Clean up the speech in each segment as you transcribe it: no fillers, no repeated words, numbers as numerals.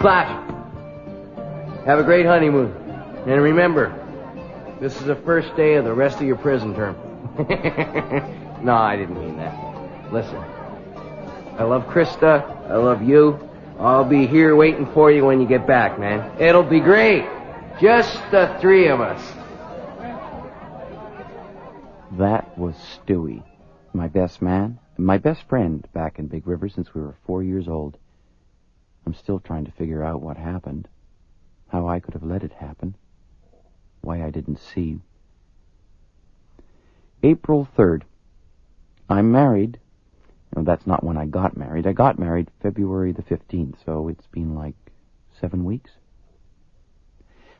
Flash, have a great honeymoon. And remember, this is the first day of the rest of your prison term. No, I didn't mean that. Listen, I love Krista. I love you. I'll be here waiting for you when you get back, man. It'll be great. Just the three of us. That was Stewie, my best man, and my best friend back in Big River since we were 4 years old. I'm still trying to figure out what happened, how I could have let it happen, why I didn't see. April 3rd. I'm married. No, that's not when I got married. I got married February the 15th, so it's been like 7 weeks.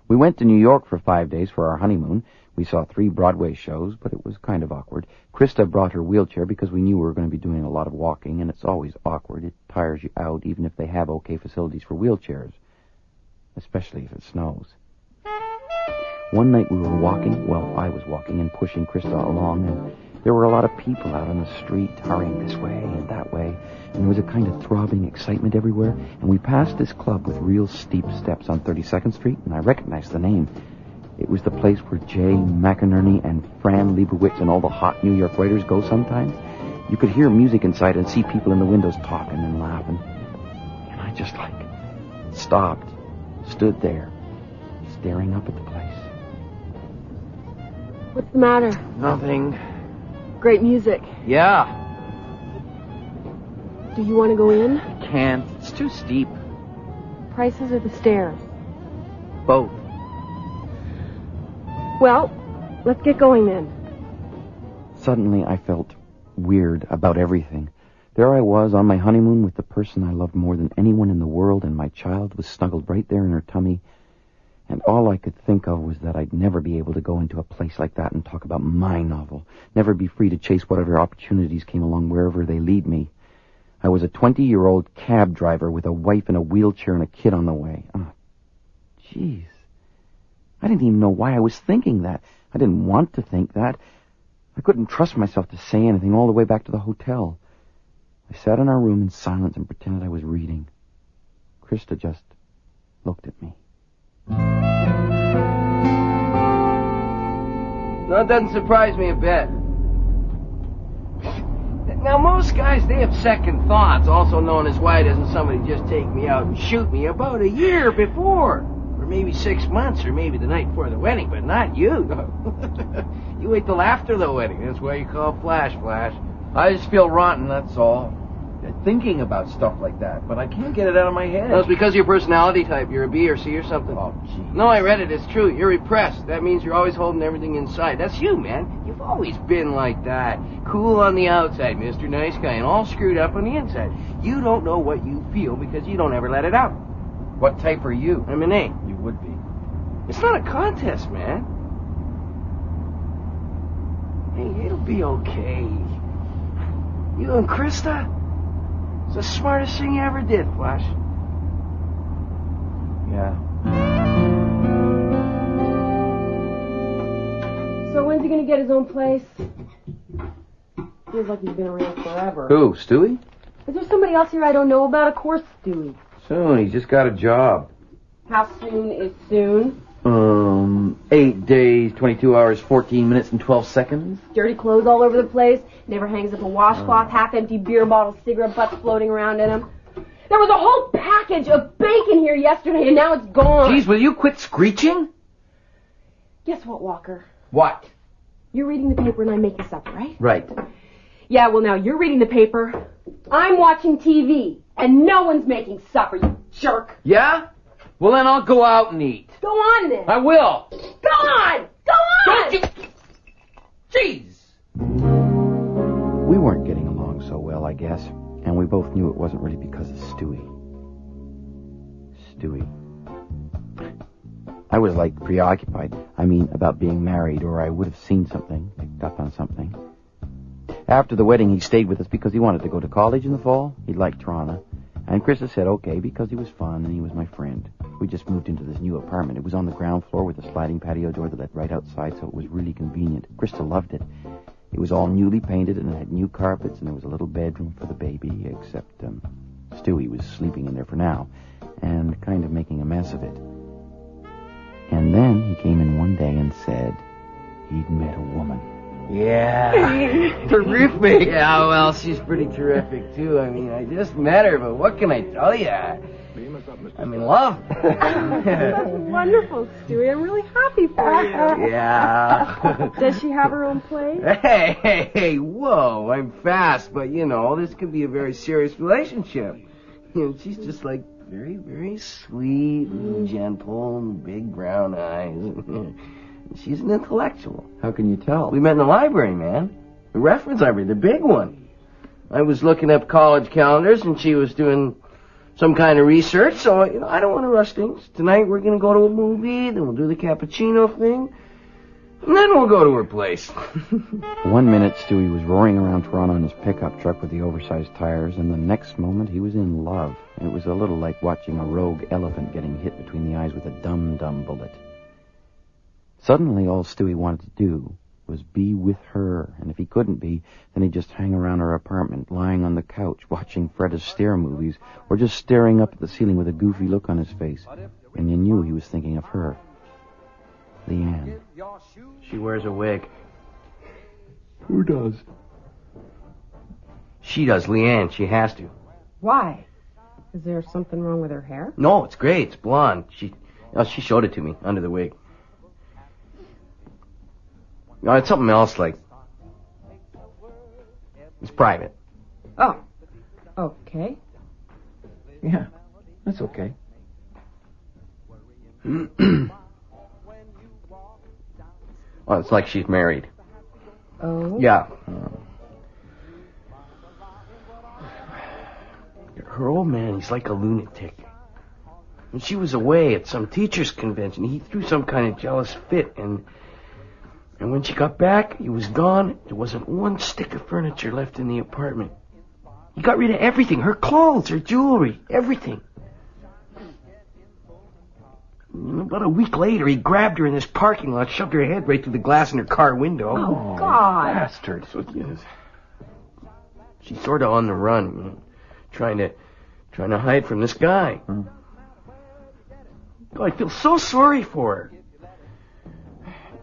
We went to New York for 5 days for our honeymoon. We saw 3 Broadway shows, but it was kind of awkward. Krista brought her wheelchair because we knew we were going to be doing a lot of walking, and it's always awkward. It tires you out, even if they have okay facilities for wheelchairs, especially if it snows. One night we were walking, well, I was walking and pushing Krista along, and there were a lot of people out on the street hurrying this way and that way, and there was a kind of throbbing excitement everywhere, and we passed this club with real steep steps on 32nd Street, and I recognized the name. It was the place where Jay McInerney and Fran Lebowitz and all the hot New York writers go sometimes. You could hear music inside and see people in the windows talking and laughing. And I just, stopped, stood there, staring up at the place. What's the matter? Nothing. Great music. Yeah. Do you want to go in? Can't. It's too steep. Prices or the stairs? Both. Well, let's get going then. Suddenly I felt weird about everything. There I was on my honeymoon with the person I loved more than anyone in the world, and my child was snuggled right there in her tummy. And all I could think of was that I'd never be able to go into a place like that and talk about my novel, never be free to chase whatever opportunities came along wherever they lead me. I was a 20-year-old cab driver with a wife in a wheelchair and a kid on the way. Oh, jeez. I didn't even know why I was thinking that. I didn't want to think that. I couldn't trust myself to say anything all the way back to the hotel. I sat in our room in silence and pretended I was reading. Krista just looked at me. No, it doesn't surprise me a bit. Now, most guys, they have second thoughts, also known as why doesn't somebody just take me out and shoot me about a year before? Or maybe 6 months, or maybe the night before the wedding, but not you. You wait till after the wedding. That's why you call Flash. I just feel rotten, that's all. Thinking about stuff like that, but I can't get it out of my head. Well, it's because of your personality type. You're a B or C or something. Oh, jeez. No, I read it. It's true. You're repressed. That means you're always holding everything inside. That's you, man. You've always been like that. Cool on the outside, Mr. Nice Guy, and all screwed up on the inside. You don't know what you feel because you don't ever let it out. What type are you? I'm an A. You would be. It's not a contest, man. Hey, it'll be okay. You and Krista? It's the smartest thing you ever did, Flash. Yeah. So when's he going to get his own place? Feels like he's been around forever. Who, Stewie? Is there somebody else here I don't know about? Of course, Stewie. Soon, he's just got a job. How soon is soon? 8 days, 22 hours, 14 minutes, and 12 seconds. Dirty clothes all over the place. Never hangs up a washcloth. Half-empty beer bottles, cigarette butts floating around in them. There was a whole package of bacon here yesterday, and now it's gone. Jeez, will you quit screeching? Guess what, Walker? What? You're reading the paper and I'm making supper, right? Right. Yeah, well, now you're reading the paper. I'm watching TV, and no one's making supper, you jerk. Yeah? Well, then I'll go out and eat. Go on, then. I will. Go on! Go on! Don't you... Jeez. We weren't getting along so well, I guess, and we both knew it wasn't really because of Stewie. I was, preoccupied. About being married, or I would have seen something, picked up on something. After the wedding, he stayed with us because he wanted to go to college in the fall. He liked Toronto. And Krista said okay because he was fun and he was my friend. We just moved into this new apartment. It was on the ground floor with a sliding patio door that led right outside, so it was really convenient. Krista loved it. It was all newly painted and it had new carpets, and there was a little bedroom for the baby, except Stewie was sleeping in there for now. and kind of making a mess of it. And then he came in one day and said he'd met a woman. Yeah. Terrific. Yeah, well, she's pretty terrific, too. I mean, I just met her, but what can I tell you? I'm in love. That's wonderful, Stewie. I'm really happy for you. Yeah. Does she have her own place? Hey, whoa, I'm fast, but, this could be a very serious relationship. She's just, like, very, very sweet and gentle and big brown eyes. She's an intellectual. How can you tell? We met in the library, man. The reference library, the big one. I was looking up college calendars, and she was doing some kind of research, so, I don't want to rush things. Tonight we're going to go to a movie, then we'll do the cappuccino thing, and then we'll go to her place. 1 minute, Stewie was roaring around Toronto in his pickup truck with the oversized tires, and the next moment he was in love. It was a little like watching a rogue elephant getting hit between the eyes with a dum-dum bullet. Suddenly, all Stewie wanted to do was be with her, and if he couldn't be, then he'd just hang around her apartment, lying on the couch, watching Fred Astaire movies, or just staring up at the ceiling with a goofy look on his face. And you knew he was thinking of her. Leanne. She wears a wig. Who does? She does, Leanne. She has to. Why? Is there something wrong with her hair? No, it's great. It's blonde. She showed it to me under the wig. No, it's something else, like... It's private. Oh. Okay. Yeah, that's okay. Well, it's like she's married. Oh? Yeah. Her old man, he's like a lunatic. When she was away at some teacher's convention, he threw some kind of jealous fit, and when she got back, he was gone. There wasn't one stick of furniture left in the apartment. He got rid of everything, her clothes, her jewelry, everything. About a week later, he grabbed her in this parking lot, shoved her head right through the glass in her car window. Oh, God. Bastard. So, yes. She's sort of on the run, trying to hide from this guy. Oh, I feel so sorry for her.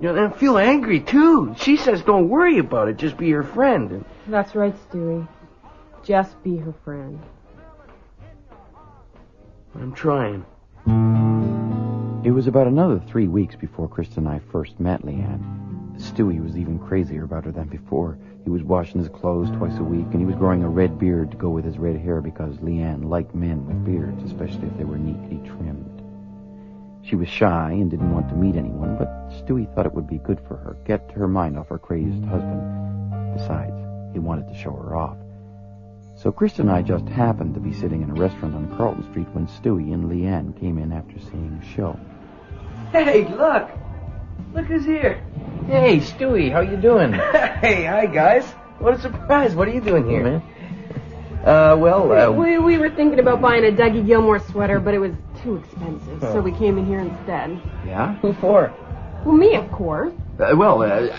And I feel angry, too. She says don't worry about it, just be her friend. That's right, Stewie. Just be her friend. I'm trying. It was about another 3 weeks before Krista and I first met Leanne. Stewie was even crazier about her than before. He was washing his clothes twice a week, and he was growing a red beard to go with his red hair because Leanne liked men with beards, especially if they were neatly trimmed. She was shy and didn't want to meet anyone, but Stewie thought it would be good for her, get her mind off her crazed husband. Besides, he wanted to show her off. So Krista and I just happened to be sitting in a restaurant on Carlton Street when Stewie and Leanne came in after seeing the show. Hey, look! Look who's here. Hey, Stewie, how you doing? Hey, hi, guys. What a surprise. What are you doing here? man. We were thinking about buying a Dougie Gilmore sweater, but it was too expensive, so we came in here instead. Yeah? Who for? Well, me, of course.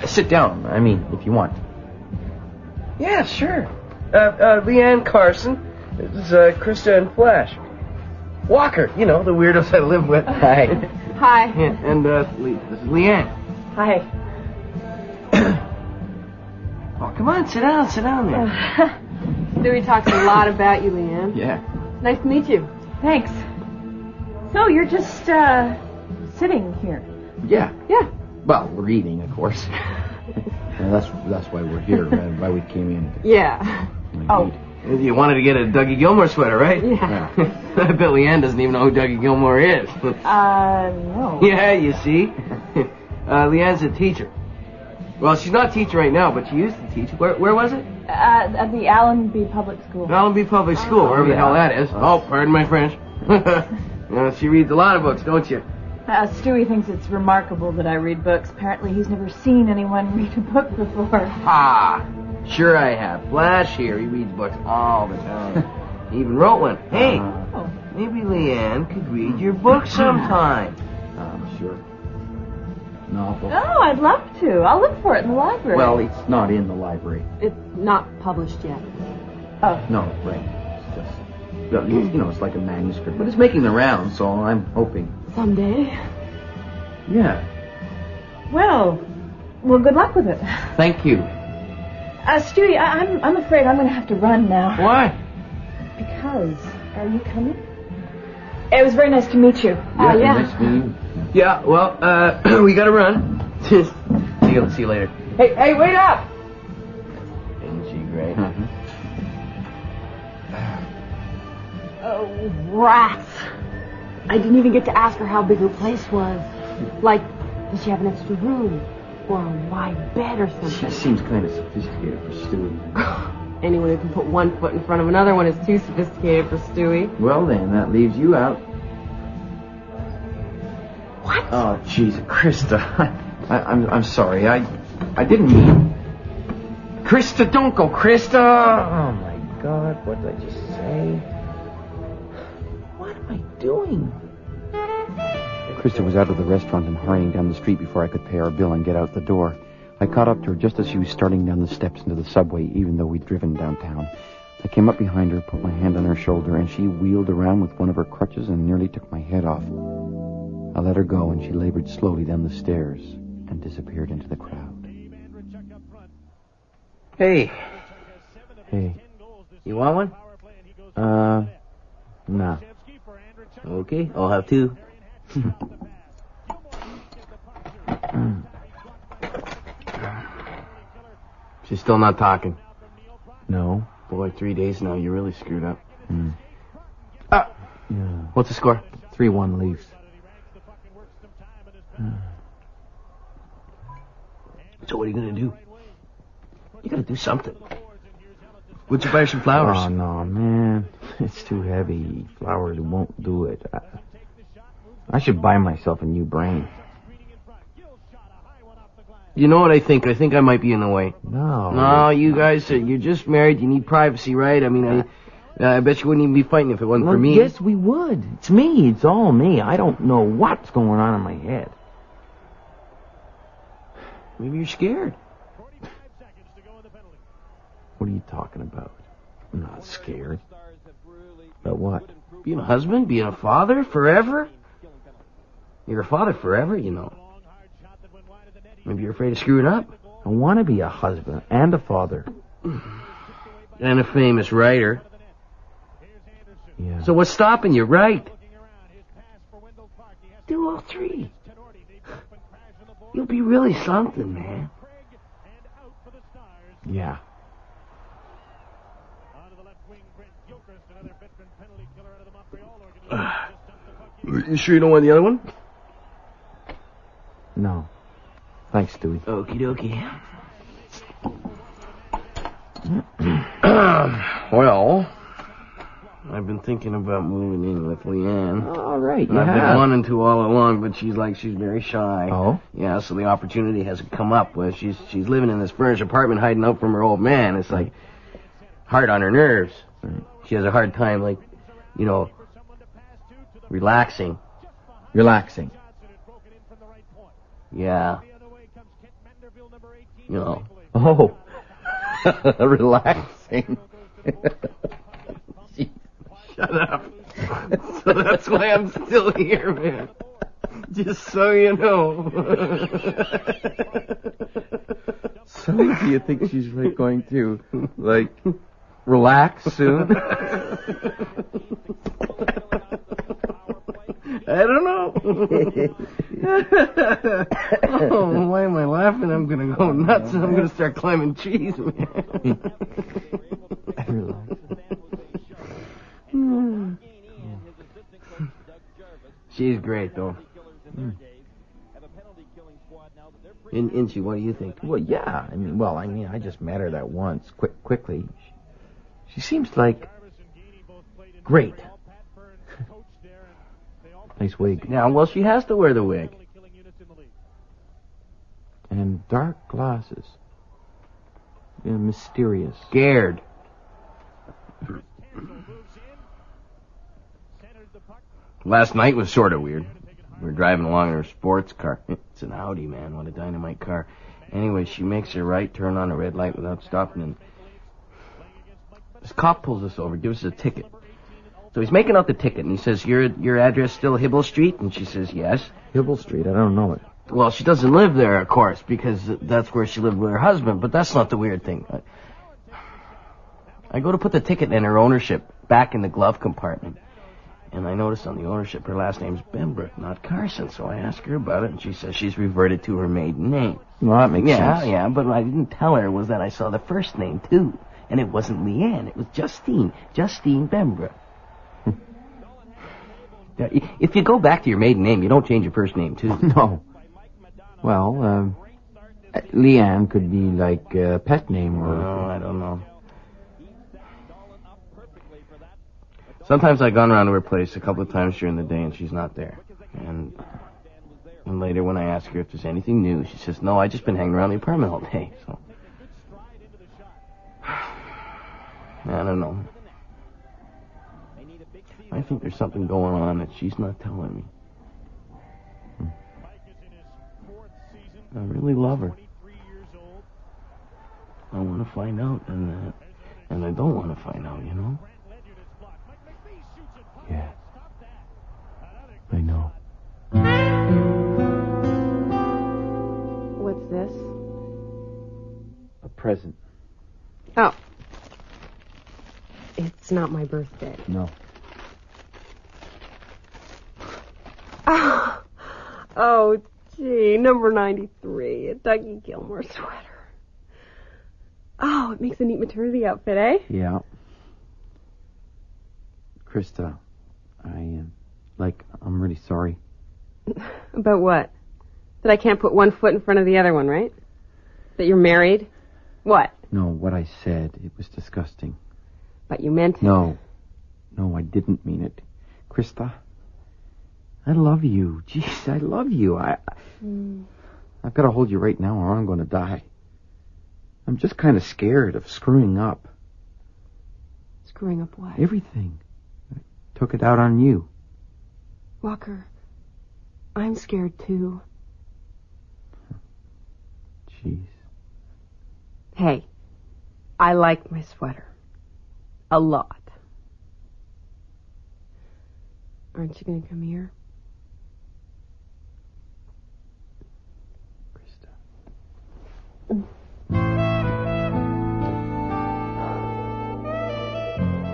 Sit down. I mean, if you want. Yeah, sure. Leanne Carson. This is Krista and Flash. Walker, the weirdos I live with. Hi. Hi. Yeah, and this is Leanne. Hi. Oh, come on, sit down there. Stewie talks a lot about you, Leanne. Yeah. Nice to meet you. Thanks. So you're just sitting here? Yeah. Yeah. Well, we're eating, of course. And that's why we're here, why we came in. Yeah. Oh. You wanted to get a Dougie Gilmore sweater, right? Yeah. I bet Leanne doesn't even know who Dougie Gilmore is. No. Yeah, you see? Leanne's a teacher. Well, she's not a teacher right now, but she used to teach. Where was it? At the Allenby Public School. Allenby Public School, wherever the hell that is. Oh, pardon my French. She reads a lot of books, don't you? Stewie thinks it's remarkable that I read books. Apparently he's never seen anyone read a book before. Ah, sure I have. Flash here, he reads books all the time. He even wrote one. Hey, maybe Leanne could read your book sometime. Sure. Novel. Oh, I'd love to. I'll look for it in the library. Well, it's not in the library. It's not published yet. Oh. No, right. It's just It's like a manuscript, but it's making the rounds, so I'm hoping. Someday. Yeah. Well, good luck with it. Thank you. Stewie, I'm afraid I'm going to have to run now. Why? Because, are you coming? It was very nice to meet you. Yeah. Nice to meet you. Yeah, well, we gotta run. See you later. Hey, wait up! Isn't she great? Oh, rats. I didn't even get to ask her how big her place was. Like, does she have an extra room? Or a wide bed or She something? seems kind of sophisticated for Stewie. Anyone who can put one foot in front of another one is too sophisticated for Stewie. Well, then, that leaves you out. What? Oh, jeez, Krista. I'm sorry. I didn't mean... Krista, don't go, Krista! Oh, my God, what did I just say? What am I doing? Krista was out of the restaurant and hurrying down the street before I could pay our bill and get out the door. I caught up to her just as she was starting down the steps into the subway, even though we'd driven downtown. I came up behind her, put my hand on her shoulder, and she wheeled around with one of her crutches and nearly took my head off. I let her go, and she labored slowly down the stairs and disappeared into the crowd. Hey, Hey. you want one? Nah. Okay, I'll have two. She's still not talking. No. Boy, 3 days now, you really screwed up. Yeah. What's the score? 3-1 Leafs. So what are you gonna do? You gotta do something. Would you buy her some flowers? Oh, no, man. It's too heavy. Flowers won't do it. I should buy myself a new brain. You know what I think? I think I might be in the way. No. No, you guys, you're just married. You need privacy, right? I mean, I bet you wouldn't even be fighting if it wasn't for me. Yes, we would. It's me. It's all me. I don't know what's going on in my head. Maybe you're scared. What are you talking about? I'm not scared. About what? Being a husband? Being a father? Forever? You're a father forever, you know. Maybe you're afraid of screwing up. I want to be a husband and a father. And a famous writer. Yeah. So what's stopping you? Right. Do all three. You'll be really something, man. Yeah. You sure you don't want the other one? No. Thanks, Stewie. Okie dokie. Well, I've been thinking about moving in with Leanne. All right, I've been wanting to all along, but she's very shy. Oh? Yeah, so the opportunity hasn't come up. Well, she's living in this furnished apartment hiding out from her old man. It's like hard on her nerves. She has a hard time, relaxing. Relaxing. Yeah. You know. Oh. Relaxing. Shut up. So that's why I'm still here, man. Just so you know. So do you think she's going to, relax soon? I don't know. Oh, why am I laughing? I'm going to go nuts and I'm going to start climbing trees, man. She's great, though. Isn't she? What do you think? Well, yeah. I just met her that once, quickly. She seems great. Nice wig. Yeah, well, she has to wear the wig. And dark glasses. Yeah, mysterious. Scared. Last night was sort of weird. We were driving along in her sports car. It's an Audi, man. What a dynamite car. Anyway, she makes her right turn on a red light without stopping, and this cop pulls us over, gives us a ticket. So he's making out the ticket, and he says, your address still Hibble Street? And she says, yes. Hibble Street, I don't know it. Well, she doesn't live there, of course, because that's where she lived with her husband, but that's not the weird thing. I go to put the ticket and her ownership back in the glove compartment, and I notice on the ownership her last name's Benbrook, not Carson, so I ask her about it, and she says she's reverted to her maiden name. Well, that makes sense. Yeah, but what I didn't tell her was that I saw the first name, too, and it wasn't Leanne, it was Justine Benbrook. If you go back to your maiden name, you don't change your first name, too. No. Well, Leanne could be like a pet name or... Oh, I don't know. Sometimes I've gone around to her place a couple of times during the day and she's not there. And later when I ask her if there's anything new, she says, no, I've just been hanging around the apartment all day, so... I don't know. I think there's something going on that she's not telling me. I really love her. I want to find out, and I don't want to find out, you know? Yeah. I know. What's this? A present. Oh. It's not my birthday. No. Oh, gee, number 93, a Dougie Gilmore sweater. Oh, it makes a neat maternity outfit, eh? Yeah. Krista, I'm really sorry. About what? That I can't put one foot in front of the other one, right? That you're married? What? No, what I said, it was disgusting. But you meant it. No, I didn't mean it. Krista, I love you. Jeez, I love you. I've got to hold you right now or I'm going to die. I'm just kind of scared of screwing up. Screwing up what? Everything. I took it out on you. Walker, I'm scared too. Jeez. Hey, I like my sweater. A lot. Aren't you going to come here? Krista.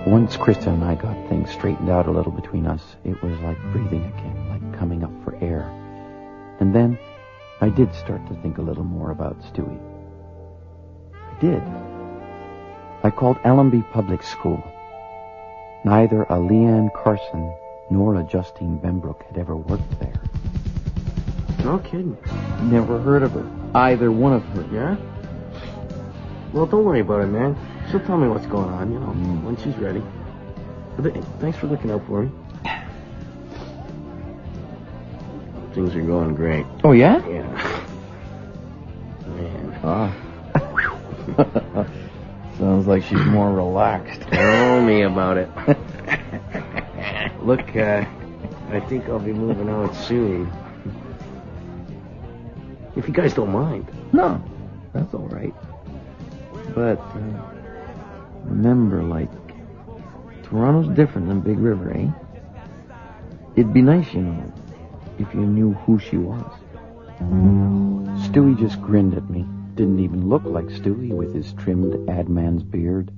Once Krista and I got things straightened out a little between us, it was like breathing again, like coming up for air. And then I did start to think a little more about Stewie. I did. I called Allenby Public School. Neither a Leanne Carson nor a Justine Benbrook had ever worked there. No kidding. Never heard of her. Either one of her. Yeah? Well, don't worry about it, man. She'll tell me what's going on, you know, when she's ready. But thanks for looking out for me. Things are going great. Oh, yeah? Yeah. Man. Ah. Sounds like she's more relaxed. Tell me about it. Look, I think I'll be moving out soon. If you guys don't mind. No, that's all right. But remember, Toronto's different than Big River, eh? It'd be nice, you know, if you knew who she was. Stewie just grinned at me, didn't even look like Stewie with his trimmed ad-man's beard,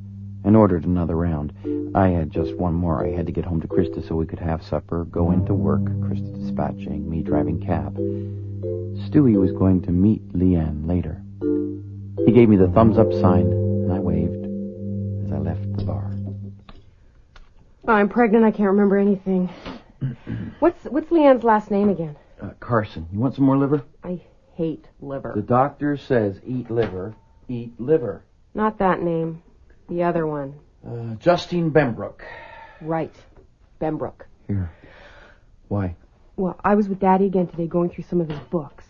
and ordered another round. I had just one more. I had to get home to Krista so we could have supper, go into work, Krista dispatching, me driving cab. Stewie was going to meet Leanne later. He gave me the thumbs-up sign, and I waved as I left the bar. Oh, I'm pregnant. I can't remember anything. What's Leanne's last name again? Carson, you want some more liver? I hate liver. The doctor says eat liver, eat liver. Not that name. The other one. Justine Benbrook. Right. Benbrook. Here. Why? Well, I was with Daddy again today going through some of his books.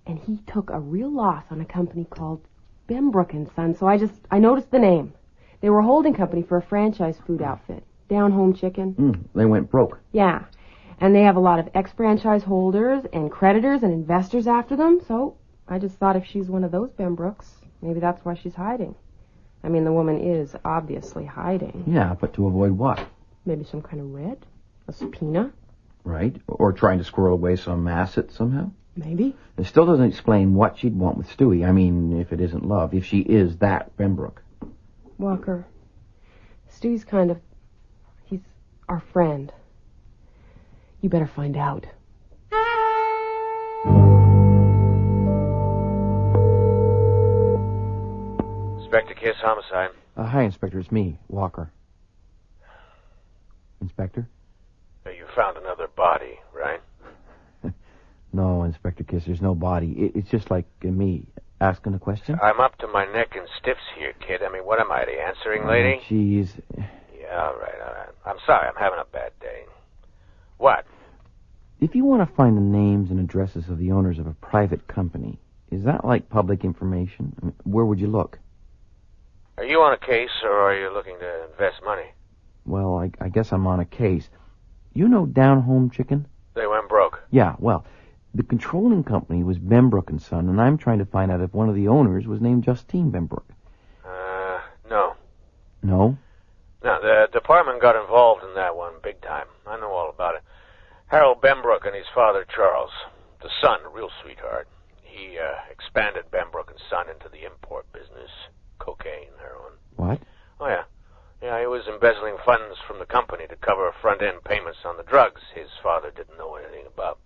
And he took a real loss on a company called Benbrook & Son, so I noticed the name. They were a holding company for a franchise food outfit. Down Home Chicken. They went broke. Yeah. And they have a lot of ex-franchise holders and creditors and investors after them, so I just thought if she's one of those Benbrooks, maybe that's why she's hiding. I mean, the woman is obviously hiding. Yeah, but to avoid what? Maybe some kind of writ? A subpoena? Right? Or trying to squirrel away some asset somehow? Maybe. It still doesn't explain what she'd want with Stewie. I mean, if it isn't love, if she is that Pembroke. Walker, Stewie's he's our friend. You better find out. Inspector Kiss, homicide. Hi, Inspector. It's me, Walker. Inspector? You found another body, right? No, Inspector Kiss, there's no body. It's just like me asking a question. I'm up to my neck in stiffs here, kid. I mean, what am I, the answering lady? Jeez. Yeah, all right. I'm sorry, I'm having a bad day. What? If you want to find the names and addresses of the owners of a private company, is that like public information? I mean, where would you look? Are you on a case, or are you looking to invest money? Well, I guess I'm on a case. You know Down Home Chicken? They went broke. Yeah, well, the controlling company was Pembroke & Son, and I'm trying to find out if one of the owners was named Justine Pembroke. No. No? No, the department got involved in that one big time. I know all about it. Harold Pembroke and his father, Charles. The son, a real sweetheart. He expanded Pembroke & Son into the import business. Cocaine, heroin. What? Oh, yeah. Yeah, he was embezzling funds from the company to cover front-end payments on the drugs his father didn't know anything about.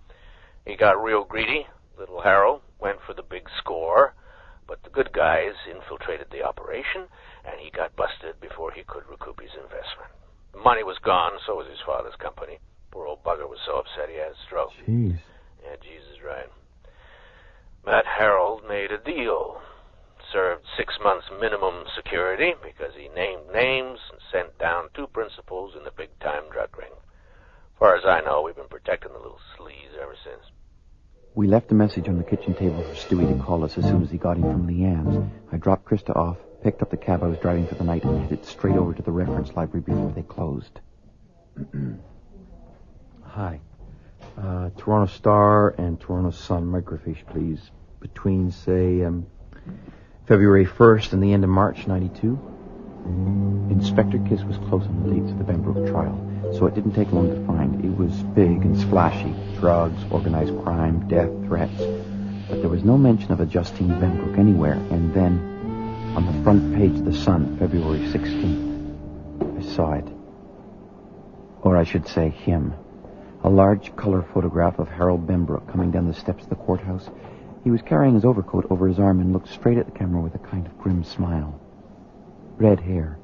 He got real greedy. Little Harold went for the big score, but the good guys infiltrated the operation, and he got busted before he could recoup his investment. The money was gone, so was his father's company. Poor old bugger was so upset he had a stroke. Jeez. Yeah, Jesus, right. But Harold made a deal. Served 6 months minimum security because he named names and sent down 2 principals in the big-time drug ring. As far as I know, we've been protecting the little sleaze ever since. We left a message on the kitchen table for Stewie to call us as soon as he got in from Leanne's. I dropped Krista off, picked up the cab I was driving for the night, and headed straight over to the reference library before they closed. Hi. Toronto Star and Toronto Sun microfiche, please. Between, say, February 1st and the end of March, 92. Inspector Kiss was close on the dates of the Pembroke trial, so it didn't take long to find. It was big and splashy. Drugs, organized crime, death, threats. But there was no mention of a Justine Pembroke anywhere. And then, on the front page of the Sun, February 16th, I saw it. Or I should say him. A large color photograph of Harold Pembroke coming down the steps of the courthouse. He was carrying his overcoat over his arm and looked straight at the camera with a kind of grim smile. Red hair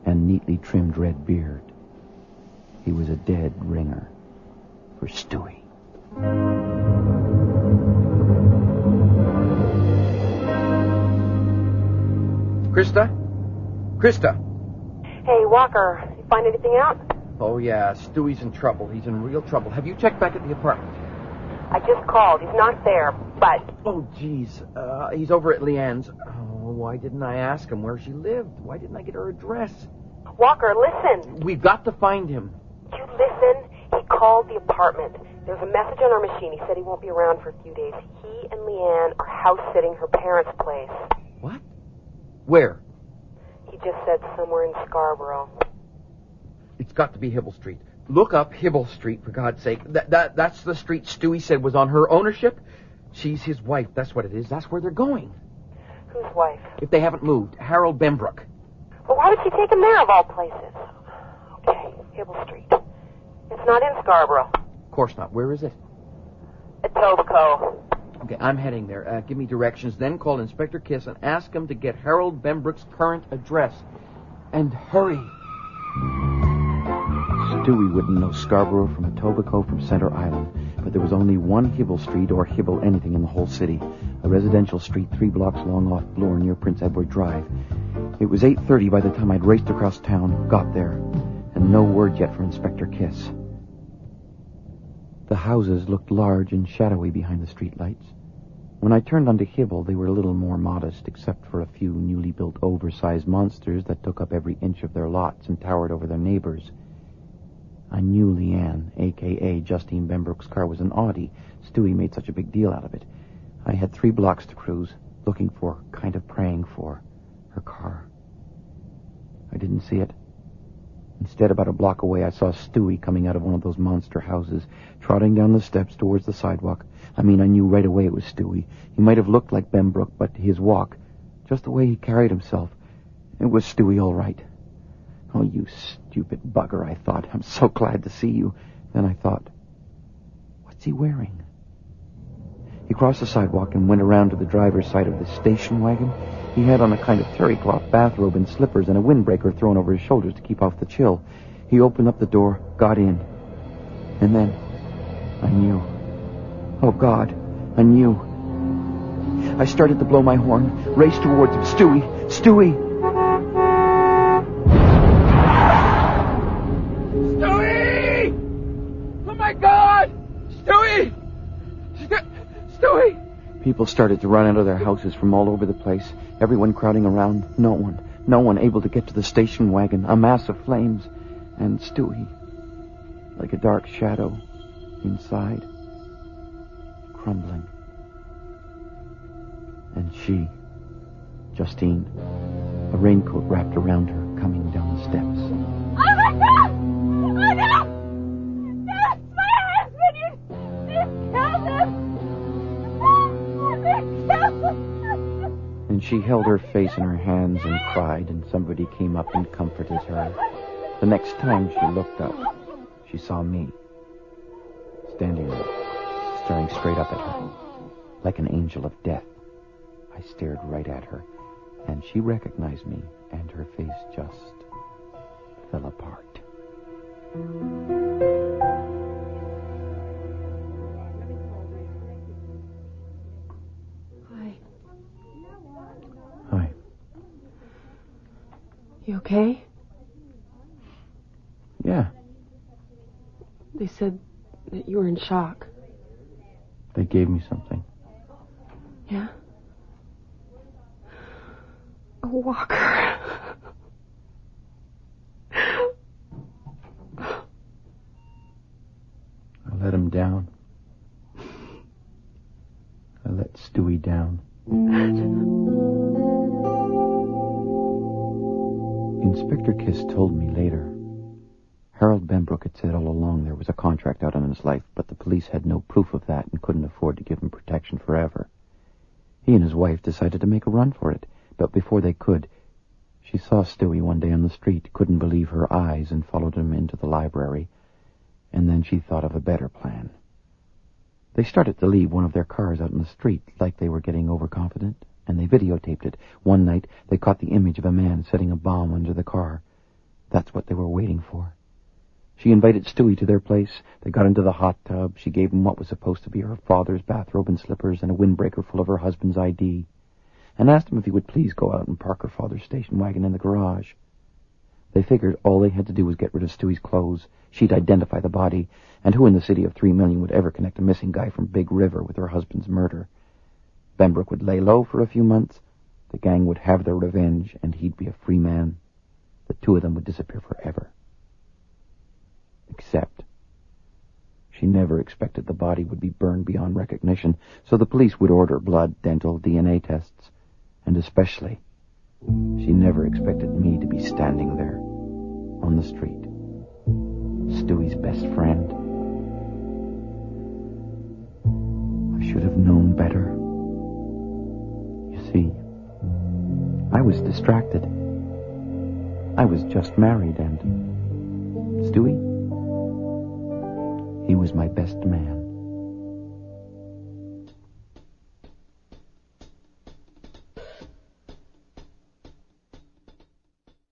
and neatly trimmed red beard. He was a dead ringer for Stewie. Krista? Krista! Hey, Walker, you find anything out? Oh, yeah, Stewie's in trouble. He's in real trouble. Have you checked back at the apartment? I just called. He's not there, but... Oh, geez. He's over at Leanne's. Oh, why didn't I ask him where she lived? Why didn't I get her address? Walker, listen. We've got to find him. You listen? He called the apartment. There's a message on our machine. He said he won't be around for a few days. He and Leanne are house-sitting her parents' place. What? Where? He just said somewhere in Scarborough. It's got to be Hibble Street. Look up Hibble Street, for God's sake. That's the street Stewie said was on her ownership. She's his wife. That's what it is. That's where they're going. Whose wife? If they haven't moved. Harold Pembroke. Well, why would she take him there, of all places? Okay, Hibble Street. It's not in Scarborough. Of course not. Where is it? Etobicoke. Okay, I'm heading there. Give me directions, then call Inspector Kiss and ask him to get Harold Pembroke's current address. And hurry. Stewie wouldn't know Scarborough from Etobicoke from Center Island, but there was only one Hibble Street or Hibble anything in the whole city. A residential street 3 blocks long off Bloor near Prince Edward Drive. It was 8:30 by the time I'd raced across town, got there, and no word yet from Inspector Kiss. The houses looked large and shadowy behind the streetlights. When I turned onto Hibble, they were a little more modest, except for a few newly built oversized monsters that took up every inch of their lots and towered over their neighbors. I knew Leanne, a.k.a. Justine Pembroke's car, was an Audi. Stewie made such a big deal out of it. I had 3 blocks to cruise, looking for, kind of praying for, her car. I didn't see it. Instead, about a block away, I saw Stewie coming out of one of those monster houses, trotting down the steps towards the sidewalk. I knew right away it was Stewie. He might have looked like Bembrook, but his walk, just the way he carried himself, it was Stewie all right. Oh, you stupid bugger, I thought. I'm so glad to see you. Then I thought, what's he wearing? He crossed the sidewalk and went around to the driver's side of the station wagon. He had on a kind of terry cloth bathrobe and slippers and a windbreaker thrown over his shoulders to keep off the chill. He opened up the door, got in. And then I knew. Oh, God, I knew. I started to blow my horn, raced towards him. Stewie! Stewie! Stewie! Oh, my God! Stewie! Stewie! People started to run out of their houses from all over the place, everyone crowding around. No one able to get to the station wagon, a mass of flames, and Stewie, like a dark shadow, inside, crumbling. And she, Justine, a raincoat wrapped around her, coming down the steps. Oh, my God! Oh, my God! That's my husband! You killed him! And she held her face in her hands and cried, and somebody came up and comforted her. The next time she looked up, she saw me, standing there, staring straight up at her, like an angel of death. I stared right at her, and she recognized me, and her face just fell apart. Hi. You okay? Yeah, They said that you were in shock. they gave me something. Yeah? A walker. I let him down. I let Stewie down. Inspector Kiss told me later. Harold Bembrook had said all along there was a contract out on his life, but the police had no proof of that and couldn't afford to give him protection forever. He and his wife decided to make a run for it, but before they could, she saw Stewie one day on the street, couldn't believe her eyes, and followed him into the library. And then she thought of a better plan. They started to leave one of their cars out in the street like they were getting overconfident, and they videotaped it. One night, they caught the image of a man setting a bomb under the car. That's what they were waiting for. She invited Stewie to their place. They got into the hot tub. She gave him what was supposed to be her father's bathrobe and slippers and a windbreaker full of her husband's ID, and asked him if he would please go out and park her father's station wagon in the garage. They figured all they had to do was get rid of Stewie's clothes. She'd identify the body, and who in the city of 3 million would ever connect a missing guy from Big River with her husband's murder? Bembrook would lay low for a few months. The gang would have their revenge, and he'd be a free man. The two of them would disappear forever. Except she never expected the body would be burned beyond recognition, so the police would order blood, dental, DNA tests, and especially, she never expected me to be standing there on the street, Stewie's best friend. I should have known better. You see, I was distracted. I was just married, and Stewie, he was my best man.